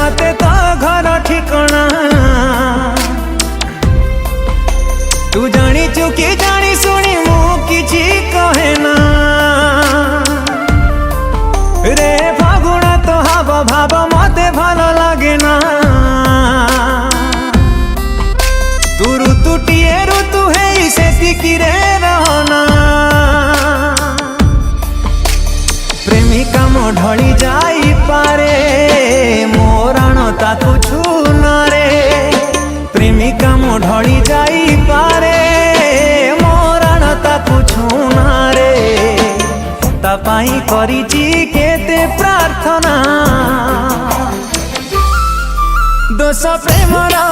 मते तो घर ठिकाना तू जानी चुकी जानी सुनी मु किछि कहे ना रे फागुण तो हाव भाव मते भल लागे ना तू ऋतुटिए ऋतु है से तिकिरे रहना प्रेमिका मो ढली जाई पारे मोराण ताकू छून रे प्रेमिका मो ढली जाई पारे मोराण ताकू छून रे तापाई करिची केते प्रार्थना दोष प्रेमरा